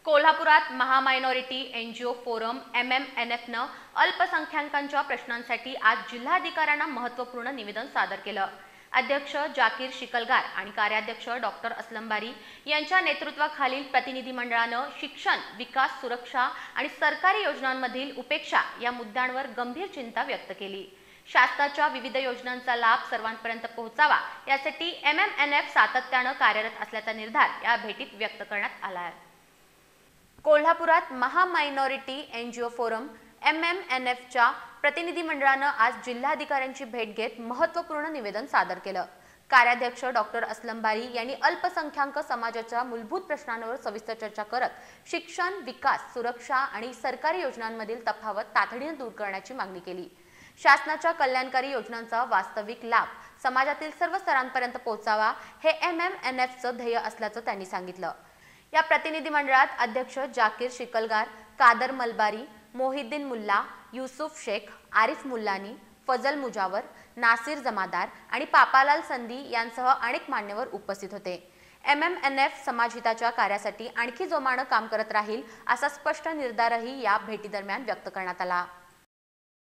कोल्हापुरात महामायनॉरिटी NGO forum MMNF अल्पसंख्याकांच्या प्रश्नांसाठी आज जिल्हाधिकाऱ्यांना महत्त्वपूर्ण निवेदन सादर केलं। अध्यक्ष जाकीर शिकलगार आणि कार्याध्यक्ष डॉक्टर असलमबारी यांच्या नेतृत्वाखालील प्रतिनिधी मंडळानं शिक्षण, विकास, सुरक्षा आणि सरकारी योजनांमधील उपेक्षा या मुद्द्यांवर गंभीर चिंता व्यक्त केली। शासनाच्या विविध योजनांचा लाभ सर्वांपर्यंत पोहोचावा यासाठी MMNF सातत्यानं कार्यरत असल्याचा निर्धार या भेटीत व्यक्त करण्यात आला आहे। कोल्हापुरात महामायनॉरिटी एनजीओ फोरम MMNFच्या प्रतिनिधी मंडळानं आज जिल्हाधिकाऱ्यांची भेट घेत महत्त्वपूर्ण निवेदन सादर केलं। कार्याध्यक्ष डॉक्टर असलमबारी यांनी अल्पसंख्याक समाजाच्या मूलभूत प्रश्नांवर सविस्तर चर्चा करत शिक्षण, विकास, सुरक्षा आणि सरकारी योजनांमधील तफावत तातडीने दूर करण्याची मागणी केली। शासनाच्या कल्याणकारी योजनांचा वास्तविक लाभ समाजातील सर्व स्तरांपर्यंत पोहोचावा हे MMNFचं ध्येय असल्याचं त्यांनी सांगितलं। या प्रतिनिधी मंडळात अध्यक्ष जाकीर शिकलगार, कादर मलबारी, मोहिद्दीन मुल्ला, युसुफ शेख, आरिफ मुल्लानी, फजल मुजावर, नासिर जमादार आणि पापालाल संधी यांसह अनेक मान्यवर उपस्थित होते। MMNF समाजहिताच्या कार्यासाठी आणखी जोमानं काम करत राहील असा स्पष्ट निर्धारही या भेटीदरम्यान व्यक्त करण्यात आला।